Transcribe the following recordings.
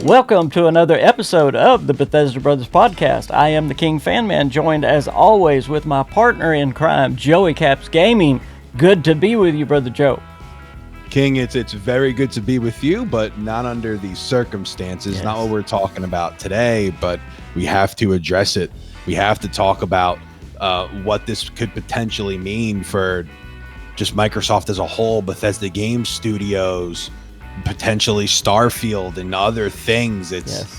Welcome to another episode of the Bethesda Brothers podcast. I am the KingFanMan, joined as always with my partner in crime, Joey Caps Gaming. Good to be with you, Brother Joe. King, it's very good to be with you, but not under these circumstances. Yes. Not what we're talking about today, but we have to address it. We have to talk about what this could potentially mean for just Microsoft as a whole, Bethesda Game Studios, potentially Starfield and other things. It's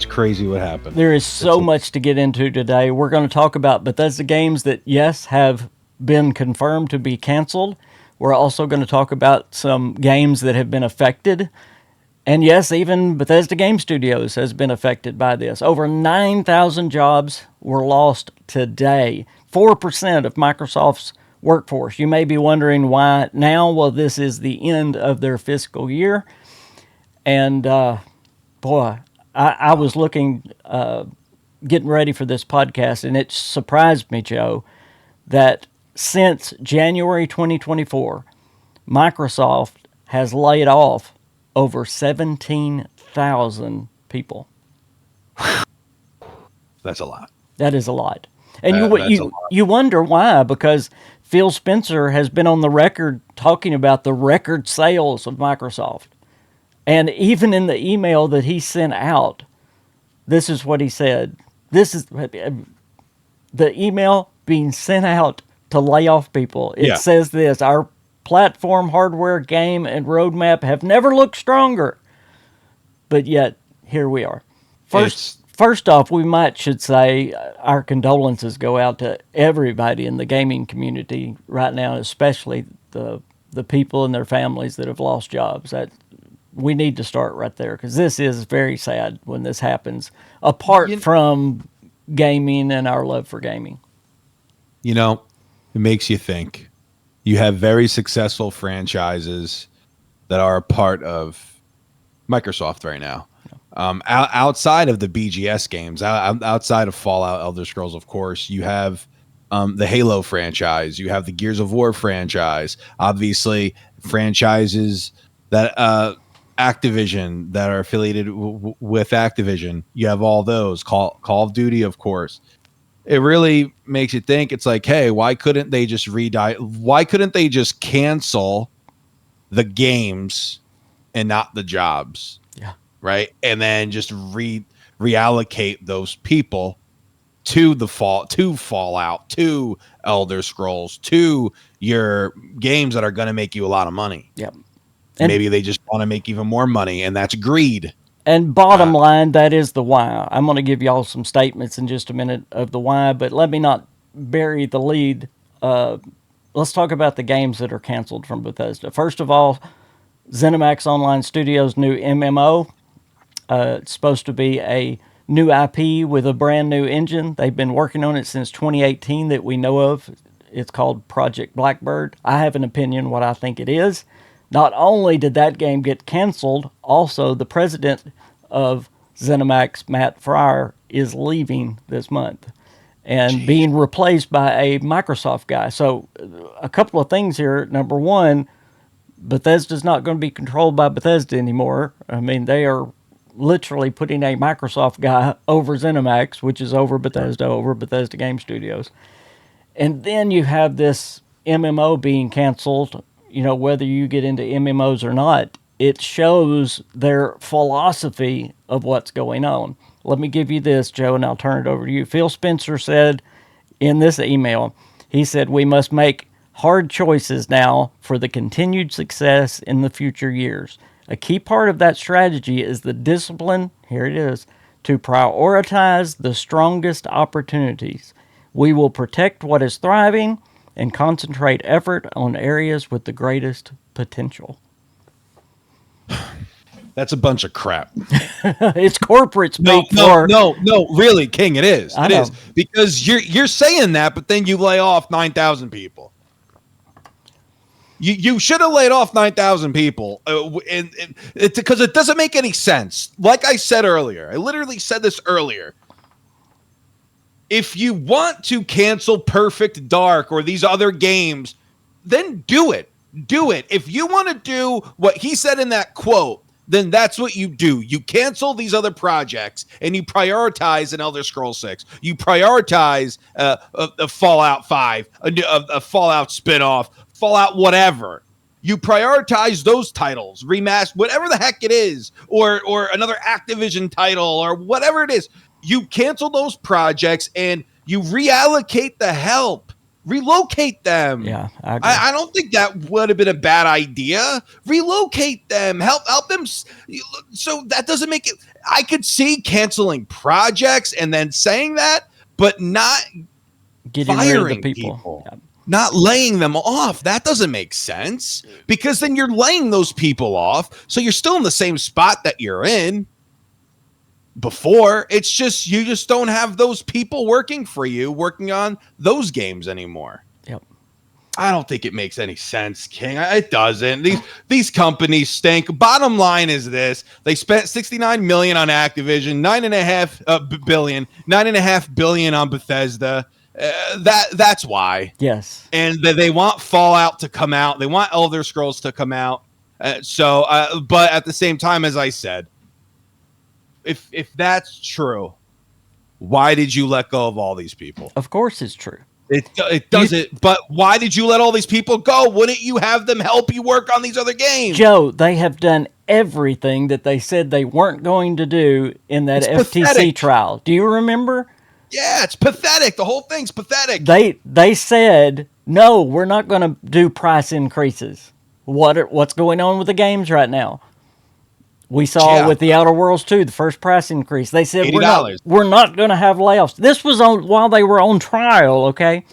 crazy what happened. There is so much to get into today. We're going to talk about Bethesda games that, yes, have been confirmed to be canceled. We're also going to talk about some games that have been affected. And yes, even Bethesda Game Studios has been affected by this. Over 9,000 jobs were lost today. 4% of Microsoft's workforce. You may be wondering why now. Well, this is the end of their fiscal year. And boy, I was looking, getting ready for this podcast, and it surprised me, Joe, that since January 2024, Microsoft has laid off over 17,000 people. That's a lot. That is a lot. And you wonder why, because Phil Spencer has been on the record talking about the record sales of Microsoft. And even in the email that he sent out, this is what he said. This is the email being sent out to lay off people. It says this: our platform, hardware, game, and roadmap have never looked stronger. But yet, here we are. First off, we should say our condolences go out to everybody in the gaming community right now, especially the people and their families that have lost jobs. We need to start right there, because this is very sad when this happens, apart from gaming and our love for gaming. You know, it makes you think. You have very successful franchises that are a part of Microsoft right now. Outside of the BGS games, outside of Fallout, Elder Scrolls, of course, you have the Halo franchise, you have the Gears of War franchise, obviously franchises that Activision that are affiliated with Activision. You have all those. Call of Duty, of course. It really makes you think. It's like, hey, why couldn't they just why couldn't they just cancel the games and not the jobs? Yeah. Right. And then just reallocate those people to Fallout, to Elder Scrolls, to your games that are going to make you a lot of money. Yep. And maybe they just want to make even more money, and that's greed. And bottom line, that is the why. I'm going to give y'all some statements in just a minute of the why, but let me not bury the lead. Let's talk about the games that are canceled from Bethesda. First of all, ZeniMax Online Studios' new MMO. It's supposed to be a new IP with a brand new engine. They've been working on it since 2018 that we know of. It's called Project Blackbird. I have an opinion what I think it is. Not only did that game get canceled, also the president of ZeniMax, Matt Fryer, is leaving this month and being replaced by a Microsoft guy. So a couple of things here. Number one, Bethesda's not going to be controlled by Bethesda anymore. I mean, they are literally putting a Microsoft guy over ZeniMax, which is over Bethesda Game Studios. And then you have this MMO being canceled. You know, whether you get into MMOs or not, it shows their philosophy of what's going on. Let me give you this, Joe, and I'll turn it over to you. Phil Spencer said in this email, he said, "We must make hard choices now for the continued success in the future years. A key part of that strategy is the discipline," here it is, "to prioritize the strongest opportunities. We will protect what is thriving and concentrate effort on areas with the greatest potential." That's a bunch of crap. It's corporate speak. No, really, King, it is. It is. Because you're saying that, but then you lay off 9,000 people. You should have laid off 9,000 people, because it doesn't make any sense. Like I said earlier, I literally said this earlier. If you want to cancel Perfect Dark or these other games, then do it. Do it. If you want to do what he said in that quote, then that's what you do. You cancel these other projects and you prioritize an Elder Scrolls 6. You prioritize a Fallout 5, a Fallout spinoff, Fallout whatever. You prioritize those titles, remaster, whatever the heck it is, or another Activision title or whatever it is. You cancel those projects and you reallocate the help. Relocate them. Yeah, I agree. I don't think that would have been a bad idea. Relocate them. Help them. So that doesn't make it. I could see canceling projects and then saying that, but not Getting rid of the people. Yeah. Not laying them off. That doesn't make sense, because then you're laying those people off. So you're still in the same spot that you're in before. It's just you just don't have those people working for you, working on those games anymore. Yep. I don't think it makes any sense, King. It doesn't. These companies stink. Bottom line is this: they spent $69 million on Activision, $9.5 billion on Bethesda. That's why. Yes. And they want Fallout to come out. They want Elder Scrolls to come out. But at the same time, as I said, if that's true, why did you let go of all these people? Of course it's true. It doesn't. But why did you let all these people go? Wouldn't you have them help you work on these other games? Joe, they have done everything that they said they weren't going to do in that FTC pathetic. trial. Do you remember? Yeah, it's pathetic. The whole thing's pathetic. They said, no, we're not going to do price increases. What's going on with the games right now? We saw with the Outer Worlds 2, the first price increase. They said we're not going to have layoffs. This was while they were on trial, okay?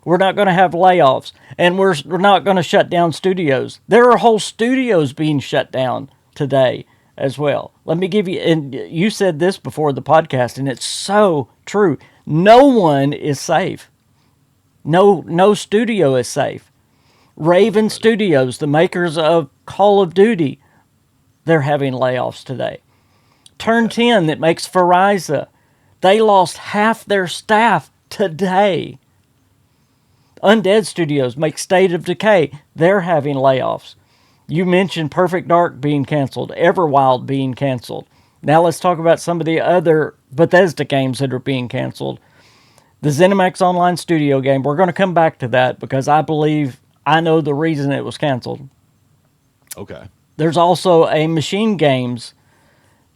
We're not going to have layoffs, and we're not going to shut down studios. There are whole studios being shut down today as well. Let me give you, and you said this before the podcast, and it's so true. No one is safe. No studio is safe. Raven Studios, the makers of Call of Duty, they're having layoffs today. Turn 10, that makes Verizon, they lost half their staff today. Undead Studios make State of Decay, they're having layoffs. You mentioned Perfect Dark being canceled, Everwild being canceled. Now let's talk about some of the other Bethesda games that are being canceled. The ZeniMax Online Studio game, we're going to come back to that because I believe I know the reason it was canceled. Okay. There's also a Machine Games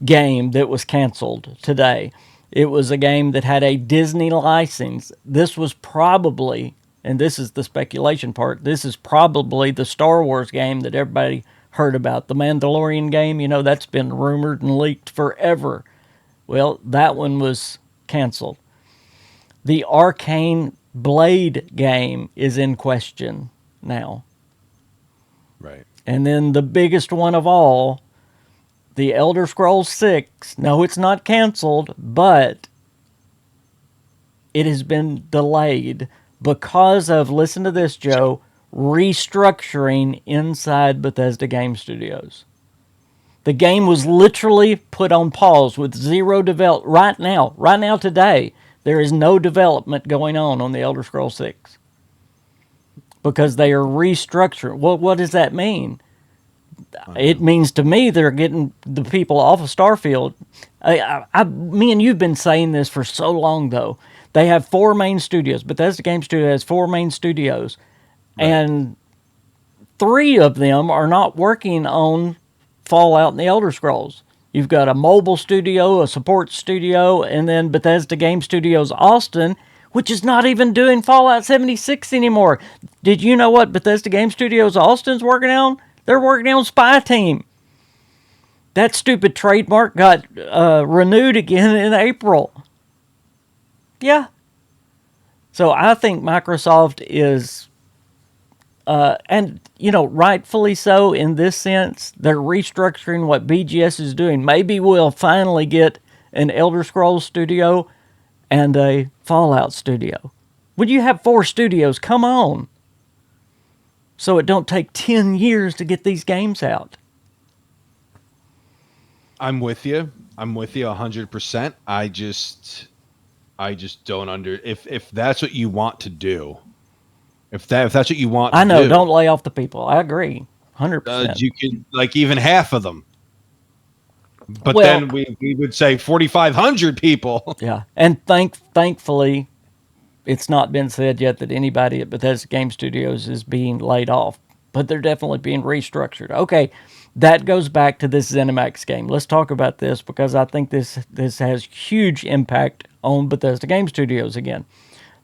game that was canceled today. It was a game that had a Disney license. This was probably, and this is the speculation part, this is probably the Star Wars game that everybody heard about. The Mandalorian game, that's been rumored and leaked forever. Well, that one was canceled. The Arcane Blade game is in question now. Right. And then the biggest one of all, the Elder Scrolls 6. No, it's not canceled, but it has been delayed because of, listen to this, Joe, restructuring inside Bethesda Game Studios. The game was literally put on pause with zero development. Right now, today, there is no development going on the Elder Scrolls 6 because they are restructuring. What does that mean? It means to me they're getting the people off of Starfield. Me and you've been saying this for so long, though. They have 4 main studios. Bethesda Game Studios has 4 main studios. Right. And 3 of them are not working on Fallout and the Elder Scrolls. You've got a mobile studio, a support studio, and then Bethesda Game Studios Austin, which is not even doing Fallout 76 anymore. Did you know what Bethesda Game Studios Austin's working on? They're working on Spy Team. That stupid trademark got renewed again in April. Yeah. So I think Microsoft is, and rightfully so in this sense, they're restructuring what BGS is doing. Maybe we'll finally get an Elder Scrolls studio and a Fallout studio. When you have 4 studios, come on. So it don't take 10 years to get these games out. I'm with you 100%. I just don't if that's what you want to do. If that's what you want to do. Don't lay off the people. I agree. 100%. You can, even half of them. But Well, then we would say 4,500 people. yeah, and thankfully, it's not been said yet that anybody at Bethesda Game Studios is being laid off, but they're definitely being restructured. Okay, that goes back to this ZeniMax game. Let's talk about this because I think this has huge impact on Bethesda Game Studios again.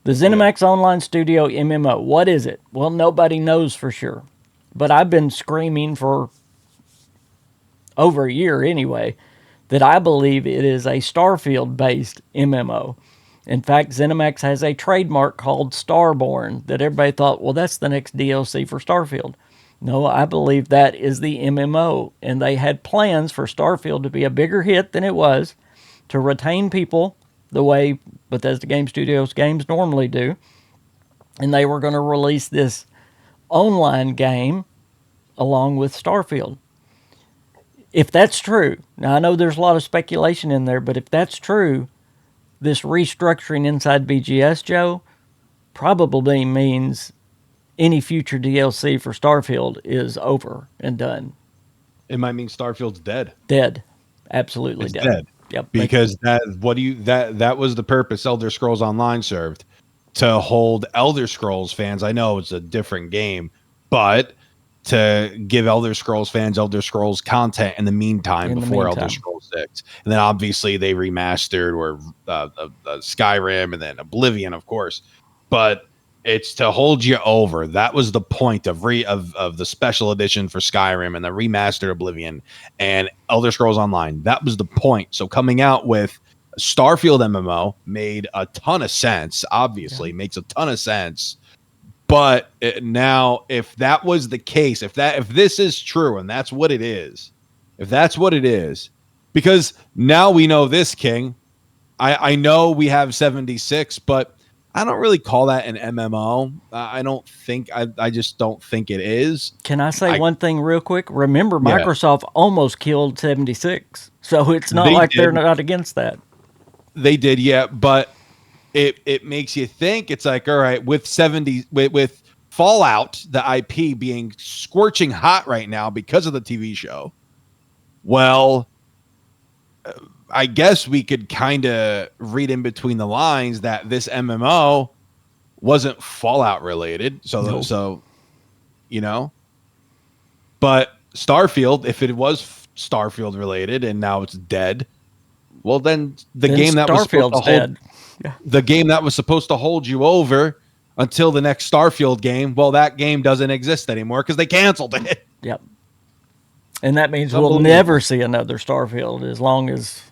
The Yeah. ZeniMax Online Studio MMO. What is it? Well, nobody knows for sure, but I've been screaming for over a year anyway that I believe it is a Starfield based MMO. In fact, ZeniMax has a trademark called Starborn that everybody thought, well, that's the next DLC for Starfield. No, I believe that is the MMO, and they had plans for Starfield to be a bigger hit than it was, to retain people the way Bethesda Game Studios games normally do, and they were going to release this online game along with Starfield. If that's true, now I know there's a lot of speculation in there, but if that's true, this restructuring inside BGS, Joe, probably means any future DLC for Starfield is over and done. It might mean Starfield's dead. Dead. Absolutely It's dead. dead. Yep. Because that was the purpose Elder Scrolls Online served, to hold Elder Scrolls fans. I know it's a different game, but to give Elder Scrolls fans Elder Scrolls content in the meantime before Elder Scrolls 6. And then obviously they remastered or Skyrim and then Oblivion, of course. But it's to hold you over. That was the point of the special edition for Skyrim and the remastered Oblivion and Elder Scrolls Online. That was the point. So coming out with Starfield MMO made a ton of sense. Obviously, makes a ton of sense. But now, if that was the case, if this is true and that's what it is, because now we know this, King. I know we have 76, but I don't really call that an MMO. I just don't think it is. Can I say one thing real quick? Remember, Microsoft almost killed 76, so it's not like they're not against that. They did, yeah, but it makes you think. It's like, all right, with Fallout, the IP being scorching hot right now because of the TV show. Well, I guess we could kind of read in between the lines that this MMO wasn't Fallout related. So, you know, but Starfield, if it was Starfield related and now it's dead, well, then the game that was supposed to hold, the game that was supposed to hold you over until the next Starfield game, well, that game doesn't exist anymore because they canceled it. Yep. And that means we'll never see another Starfield as long as.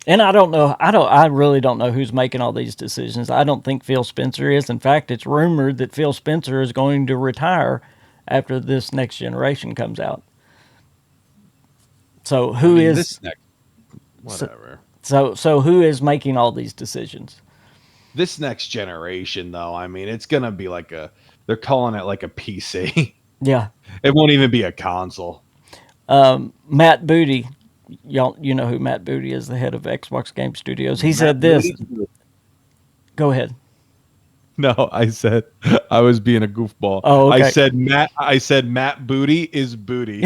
And I don't know. I really don't know who's making all these decisions. I don't think Phil Spencer is. In fact, it's rumored that Phil Spencer is going to retire after this next generation comes out. So who is this next? Whatever. So who is making all these decisions? This next generation, though, I mean, it's gonna be like they're calling it like a PC. Yeah. It won't even be a console. Matt Booty, you know who Matt Booty is, the head of Xbox Game Studios. He said this. Go ahead. No, I said I was being a goofball. Oh, okay. I said Matt Booty is booty.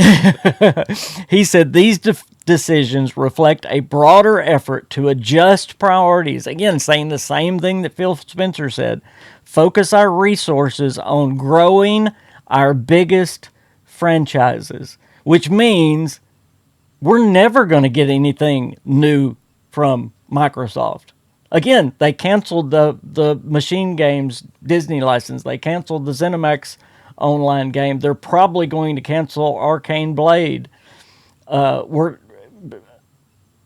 He said these decisions reflect a broader effort to adjust priorities. Again, saying the same thing that Phil Spencer said. Focus our resources on growing our biggest franchises, which means we're never going to get anything new from Microsoft. Again, they canceled the Machine Games Disney license. They canceled the ZeniMax online game. They're probably going to cancel Arcane Blade.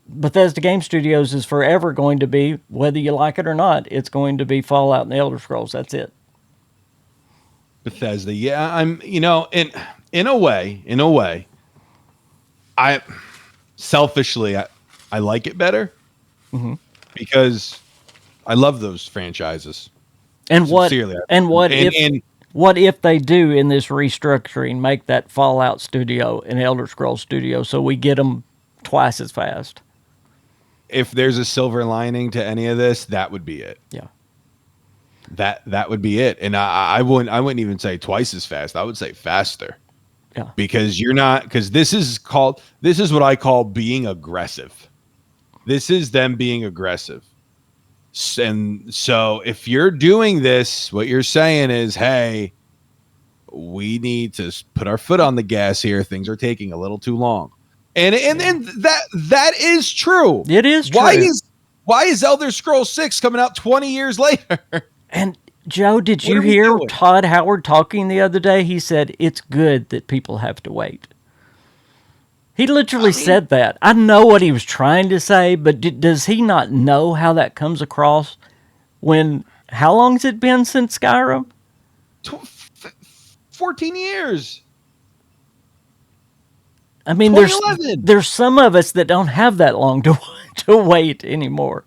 Bethesda Game Studios is forever going to be, whether you like it or not, it's going to be Fallout and the Elder Scrolls. That's it. Bethesda, yeah. In a way, I selfishly I like it better. Mm-hmm. Because I love those franchises. And what if they do in this restructuring make that Fallout studio an Elder Scrolls studio so we get them twice as fast? If there's a silver lining to any of this, that would be it. Yeah. That would be it. And I wouldn't even say twice as fast. I would say faster. Yeah. because this is what I call being aggressive. This is them being aggressive. And so if you're doing this, what you're saying is, hey, we need to put our foot on the gas here. Things are taking a little too long. And that is true. It is Why true. is Elder Scrolls 6 coming out 20 years later? And Joe, did What you are we hear doing? Todd Howard talking the other day? He said it's good that people have to wait. He literally said that. I know what he was trying to say, but does he not know how that comes across when, how long has it been since Skyrim? 14 years. I mean, 2011. there's some of us that don't have that long to wait anymore.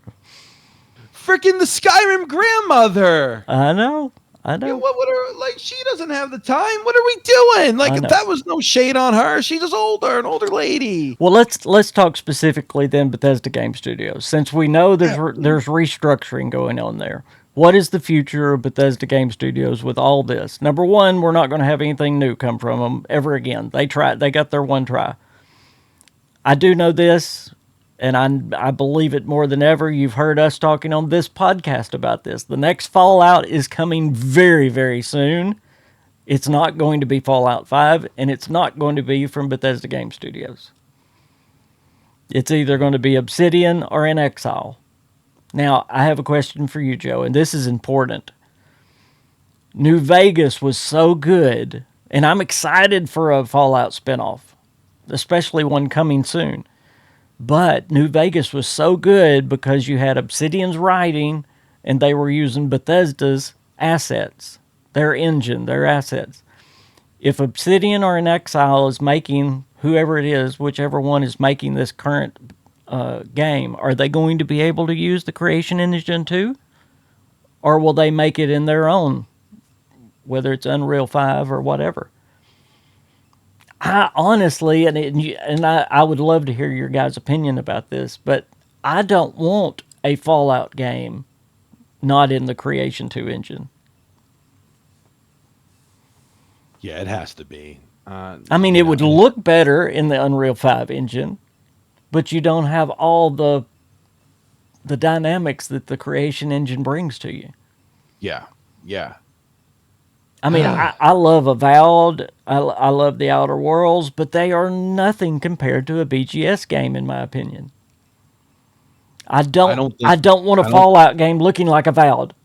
Freaking the Skyrim grandmother. I know. What are, like, she doesn't have the time. What are we doing? Like, that was no shade on her. She's just an older lady. Well, let's talk specifically then Bethesda Game Studios, since we know there's restructuring going on there. What is the future of Bethesda Game Studios with all this? Number one, we're not going to have anything new come from them ever again. They got their one try. I do know this, and I believe it more than ever. You've heard us talking on this podcast about this. The next Fallout is coming very, very soon. It's not going to be Fallout 5, and it's not going to be from Bethesda Game Studios. It's either going to be Obsidian or In Exile. Now, I have a question for you, Joe, and this is important. New Vegas was so good, and I'm excited for a Fallout spinoff, especially one coming soon. But New Vegas was so good because you had Obsidian's writing, and they were using Bethesda's assets, their engine, their assets. If Obsidian or In Exile is making, whoever it is, whichever one is making this current game, are they going to be able to use the creation engine too? Or will they make it in their own, whether it's Unreal 5 or whatever? I honestly, I would love to hear your guys' opinion about this, but I don't want a Fallout game not in the Creation 2 engine. Yeah, it has to be. I mean, it would look better in the Unreal 5 engine, but you don't have all the dynamics that the Creation engine brings to you. Yeah. I mean, I love Avowed. I love the Outer Worlds, but they are nothing compared to a BGS game, in my opinion. I don't want a Fallout game looking like Avowed.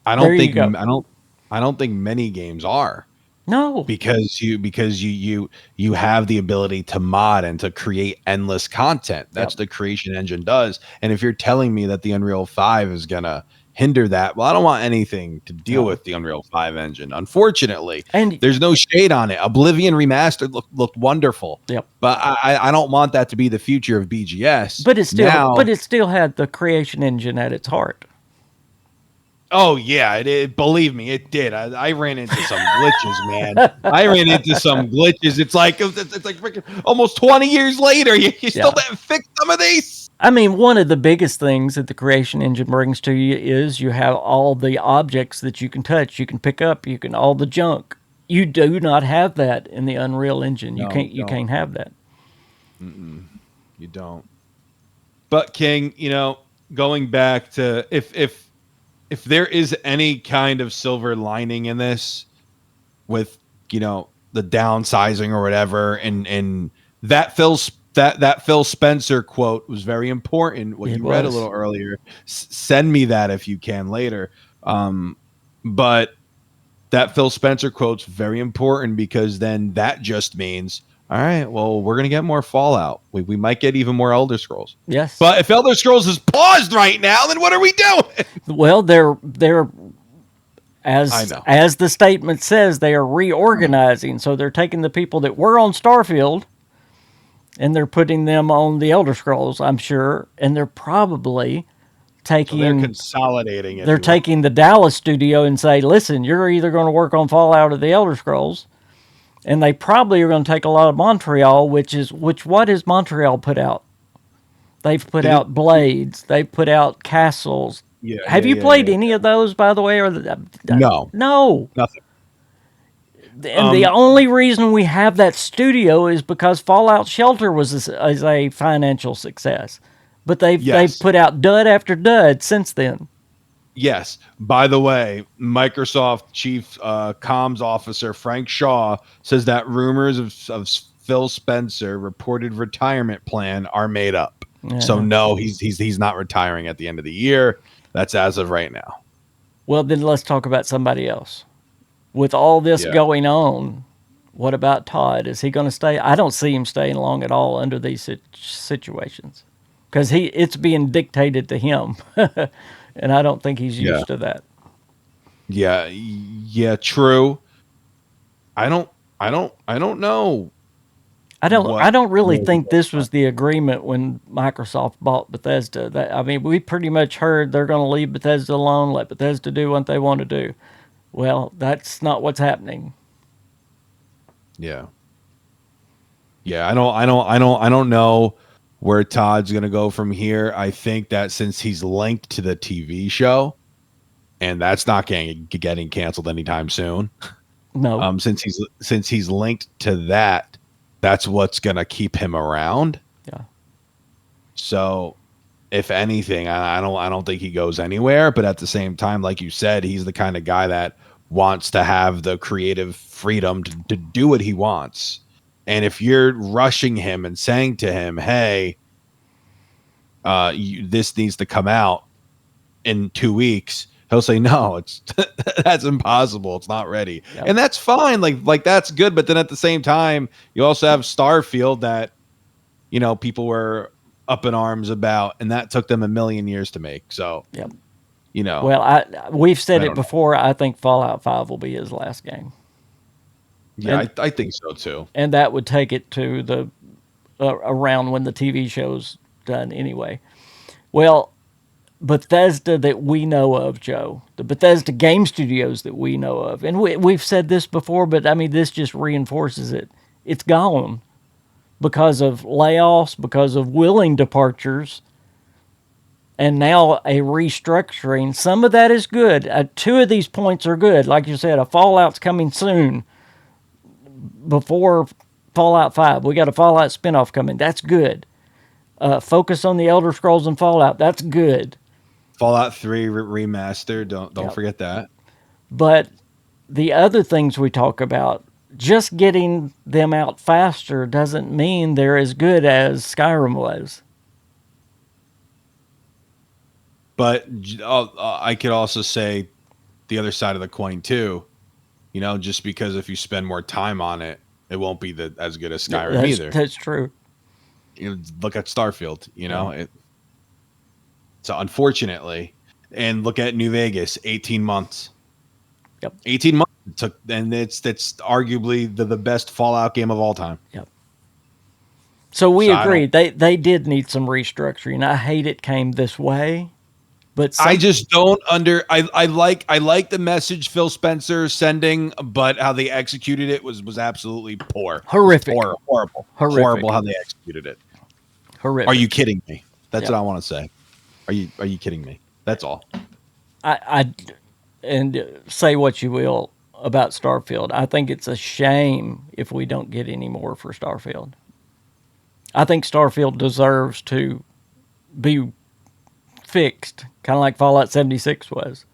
I don't think many games are. No, because you have the ability to mod and to create endless content. That's the creation engine does. And if you're telling me that the Unreal 5 is gonna hinder that, well, I don't want anything to deal with the Unreal 5 engine, unfortunately. And there's no shade on it. Oblivion Remastered looked wonderful. Yep. But I don't want that to be the future of BGS. But it still had the creation engine at its heart. Oh yeah, believe me, it did. I ran into some glitches, man. I ran into some glitches. It's like freaking almost 20 years later. You still didn't fix some of these. I mean, one of the biggest things that the creation engine brings to you is you have all the objects that you can touch, you can pick up, all the junk. You do not have that in the Unreal Engine. You can't have that. You don't. But King, going back to if there is any kind of silver lining in this with, the downsizing or whatever, and that Phil Spencer quote was very important. What you read a little earlier, send me that if you can later. But that Phil Spencer quote's very important because then that just means, all right, well, we're going to get more Fallout. We might get even more Elder Scrolls. Yes. But if Elder Scrolls is paused right now, then what are we doing? Well, they're as the statement says, they are reorganizing. So they're taking the people that were on Starfield and they're putting them on the Elder Scrolls, I'm sure, and they're probably taking... So they're consolidating it. They're taking the Dallas studio and say, listen, you're either going to work on Fallout or the Elder Scrolls. And they probably are going to take a lot of Montreal, what has Montreal put out? They've put out Blades. They've put out Castles. Have you played any of those, by the way? Or No. No. Nothing. And the only reason we have that studio is because Fallout Shelter is a financial success. But they've Yes. put out dud after dud since then. Yes. By the way, Microsoft Chief Comms Officer Frank Shaw says that rumors of Phil Spencer reported retirement plan are made up. So Yeah. no, he's not retiring at the end of the year. That's as of right now. Well, then let's talk about somebody else. With all this Yeah. going on, what about Todd? Is he going to stay? I don't see him staying long at all under these situations because it's being dictated to him, and I don't think he's Yeah. used to that. Yeah. Yeah. True. I don't. I don't know I what. don't really Will he think this go. was the agreement when Microsoft bought Bethesda. I mean, we pretty much heard they're going to leave Bethesda alone, let Bethesda do what they want to do. Well, that's not what's happening. Yeah. Yeah. I don't know where Todd's gonna go from here. I think that since he's linked to the TV show, and that's not getting canceled anytime soon. No. Since he's linked to that, that's what's gonna keep him around. Yeah. So, if anything, I don't think he goes anywhere. But at the same time, like you said, he's the kind of guy that wants to have the creative freedom to do what he wants. And if you're rushing him and saying to him, "Hey, this needs to come out in 2 weeks," he'll say, "No, it's that's impossible. It's not ready," Yep. and that's fine. Like that's good. But then at the same time, you also have Starfield that people were up in arms about, and that took them a million years to make. So Yep. you know, Well, we've said I it don't know. before. I think Fallout 5 will be his last game, Yeah, and I think so too. that would take it to the around when the TV show's done anyway. Well, Bethesda that we know of, Joe, the Bethesda Game Studios that we know of, and we've said this before, but I mean this just reinforces it. It's gone because of layoffs, because of willing departures, and now a restructuring. Some of that is good. Two of these points are good. Like you said, a Fallout's coming soon before Fallout 5. We got a Fallout spinoff coming. That's good. Focus on the Elder Scrolls and Fallout. That's good. Fallout 3 remaster. Don't Yep. forget that. But the other things we talk about, just getting them out faster doesn't mean they're as good as Skyrim was. But I could also say the other side of the coin too. Just because if you spend more time on it, it won't be as good as Skyrim either. That's true. Look at Starfield. Yeah. So unfortunately, and look at New Vegas, 18 months. Yep. 18 months it took, and it's arguably the best Fallout game of all time. Yep. So we So agree they did need some restructuring. I hate it came this way, but I just don't I like the message Phil Spencer sending, but how they executed it was absolutely poor. Horrific. Horrible. Horrific. Horrible how they executed it. horrific. Are you kidding me? That's Yep. what I want to say. Are you kidding me? That's all. And say what you will about Starfield. I think it's a shame if we don't get any more for Starfield. I think Starfield deserves to be fixed, kind of like Fallout 76 was.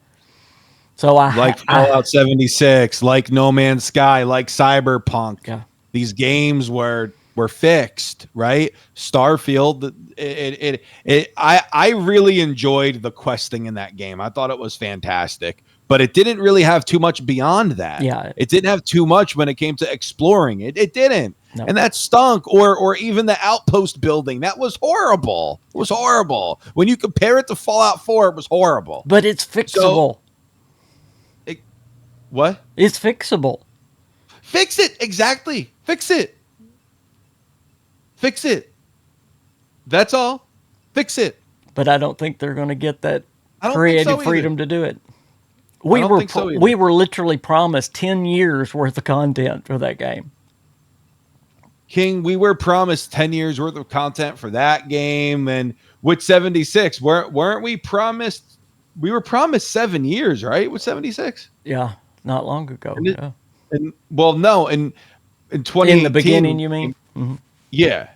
So Like Fallout 76, like No Man's Sky, like Cyberpunk. Yeah. These games were fixed, right? Starfield, I really enjoyed the questing in that game. I thought it was fantastic, but it didn't really have too much beyond that. Yeah. It didn't have too much when it came to exploring. It didn't. No. And that stunk. Or even the outpost building. That was horrible. It was horrible. When you compare it to Fallout 4, it was horrible. But it's fixable. What? It's fixable. Fix it. Exactly. Fix it. Fix it. That's all. Fix it. But I don't think they're going to get that I don't think creative so either. freedom to do it. I don't think so either. We were literally promised 10 years worth of content for that game. King, we were promised 10 years worth of content for that game. And with 76, weren't we promised? We were promised 7 years, right? With 76. Yeah, not long ago. And Yeah. And well, no, in In the beginning, 2018, you mean? Hmm. yeah.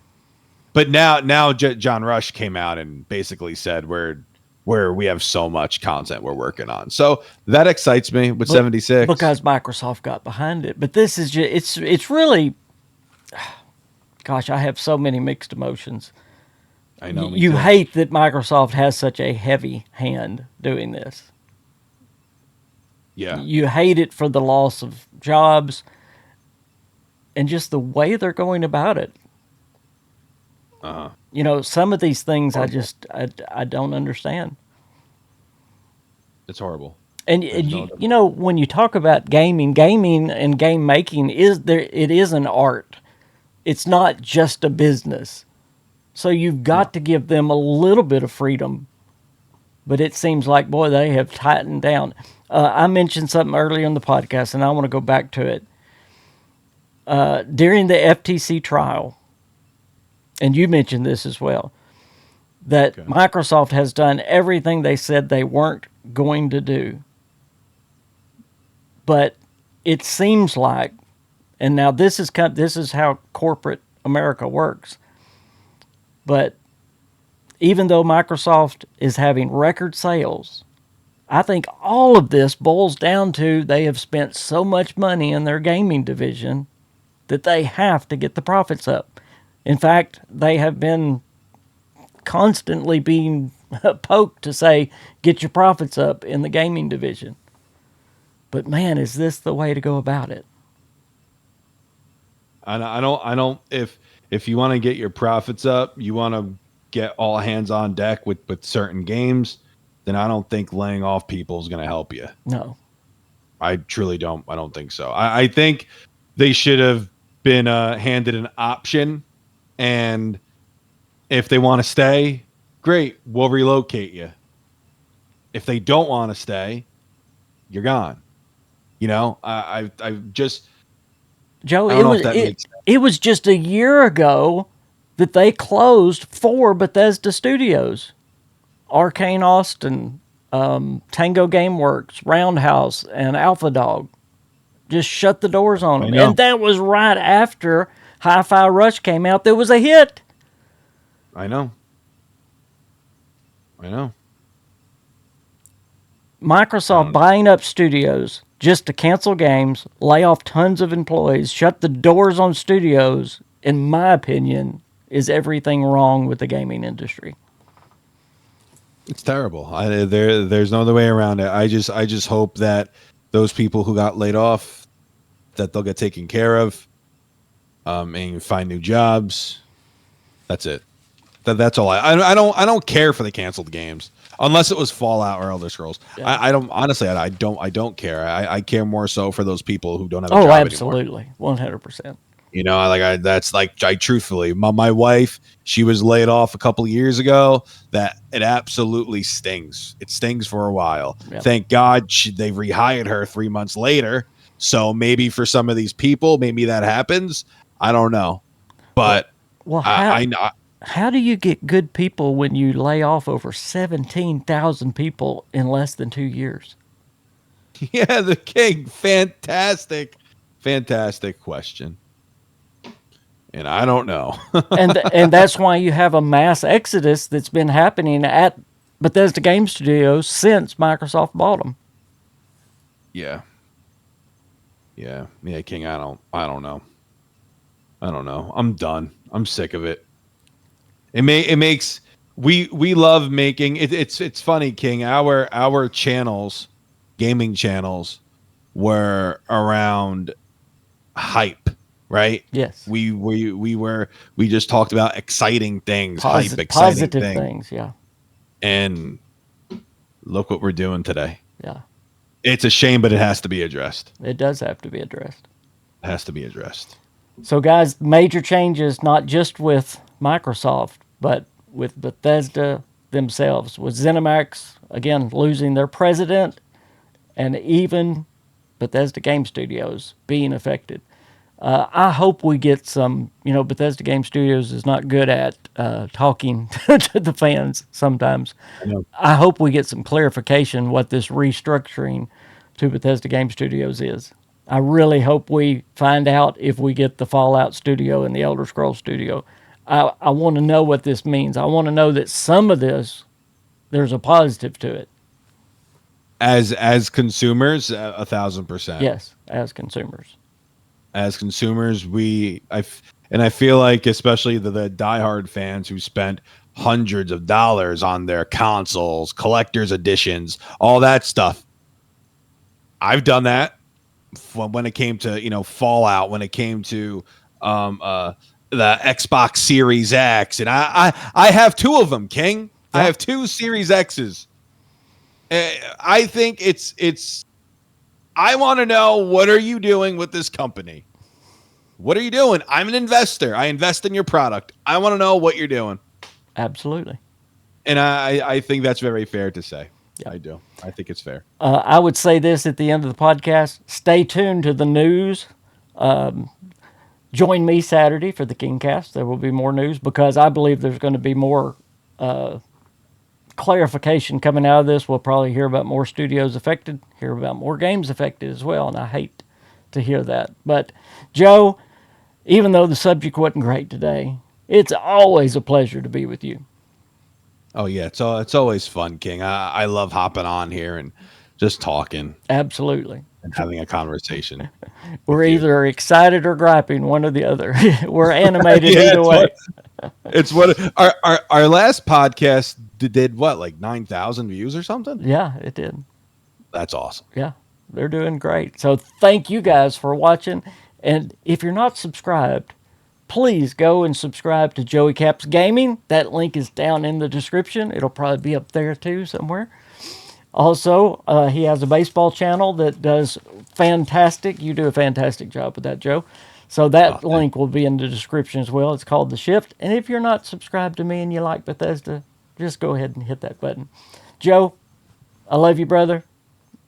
But now John Rush came out and basically said where we have so much content we're working on. So that excites me with But 76. because Microsoft got behind it. But this is just it's really, gosh, I have so many mixed emotions. I know, me You too. hate that Microsoft has such a heavy hand doing this. Yeah. You hate it for the loss of jobs and just the way they're going about it. Uh-huh. Some of these things Horrible. I don't understand. It's horrible. And There's no you, other. you know when you talk about gaming and game making is there it is an art. It's not just a business. So you've No. got to give them a little bit of freedom. But it seems like, boy, they have tightened down. I mentioned something earlier in the podcast, and I want to go back to it. During the FTC trial, and you mentioned this as well, that Okay. Microsoft has done everything they said they weren't going to do. But it seems like, and now this is how corporate America works. But even though Microsoft is having record sales, I think all of this boils down to they have spent so much money in their gaming division that they have to get the profits up. In fact, they have been constantly being poked to say, get your profits up in the gaming division. But man, is this the way to go about it? I don't if you want to get your profits up, you want to get all hands on deck with certain games, then I don't think laying off people is going to help you. No. I truly don't. I don't think so. I think they should have been handed an option, and if they want to stay, great, we'll relocate you. If they don't want to stay, you're gone. I just Joe, I don't know if that makes sense. it was just a year ago that they closed 4 Bethesda studios. Arcane Austin, Tango Gameworks, Roundhouse, and Alpha Dog. Just shut the doors on I them. know. And that was right after Hi-Fi Rush came out. That was a hit. I know. I know. I Microsoft don't know. buying up studios just to cancel games, lay off tons of employees, shut the doors on studios, in my opinion, is everything wrong with the gaming industry. It's terrible. There's no other way around it. I just hope that those people who got laid off, that they'll get taken care of, and find new jobs. That's it. That's all. I don't care for the canceled games unless it was Fallout or Elder Scrolls. Yeah. I don't honestly. I don't care. I care more so for those people who don't have a Oh, job anymore. absolutely. 100%. That's like, I truthfully, my wife, she was laid off a couple of years ago. That it absolutely stings. It stings for a while. Yep. Thank God they rehired her 3 months later. So maybe for some of these people, maybe that happens. I don't know, but Well, how do you get good people when you lay off over 17,000 people in less than 2 years? yeah, the king, fantastic question, and I don't know. And that's why you have a mass exodus that's been happening at Bethesda Game Studios since Microsoft bought them. Yeah, King. I don't know. I don't know. I'm done. I'm sick of it. It makes we love making it. It's funny, King. Our channels, gaming channels, were around hype, right? Yes. We just talked about exciting things, hype, exciting Positive things, things, yeah. and look what we're doing today. Yeah. It's a shame, but it has to be addressed. It does have to be addressed. It has to be addressed. So, guys, major changes, not just with Microsoft, but with Bethesda themselves. With ZeniMax, again, losing their president, and even Bethesda Game Studios being affected. I hope we get some, Bethesda Game Studios is not good at talking to the fans sometimes. I know. I hope we get some clarification what this restructuring to Bethesda Game Studios is. I really hope we find out if we get the Fallout studio and the Elder Scrolls studio. I want to know what this means. I want to know that some of this, there's a positive to it. As consumers, 1,000%. Yes, as consumers. As consumers, and I feel like especially the diehard fans who spent hundreds of dollars on their consoles, collector's editions, all that stuff. I've done that when it came to Fallout, when it came to the Xbox Series X, and I have two of them, King. Yeah. I have two Series X's. I think it's. I want to know, what are you doing with this company? What are you doing? I'm an investor. I invest in your product. I want to know what you're doing. Absolutely. And I think that's very fair to say. Yeah. I do. I think it's fair. I would say this at the end of the podcast: stay tuned to the news. Join me Saturday for the KingCast. There will be more news because I believe there's going to be more clarification coming out of this. We'll probably hear about more studios affected, hear about more games affected as well, and I hate to hear that. But, Joe, even though the subject wasn't great today, it's always a pleasure to be with you. Oh yeah, it's always fun, King. I love hopping on here and just talking Absolutely. and having a conversation. We're you. either excited or griping, one or the other. We're animated Yeah, either way. it's what our last podcast did what, like 9,000 views or something? Yeah, it did. That's awesome. Yeah, they're doing great. So thank you guys for watching. And if you're not subscribed, please go and subscribe to Joey Caps Gaming. That link is down in the description. It'll probably be up there too somewhere. Also, he has a baseball channel that does fantastic. You do a fantastic job with that, Joe. So that link will be in the description as well. It's called The Shift. And if you're not subscribed to me and you like Bethesda, just go ahead and hit that button. Joe, I love you, brother.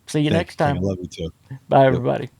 See you next time. King. I love you too. Bye, everybody.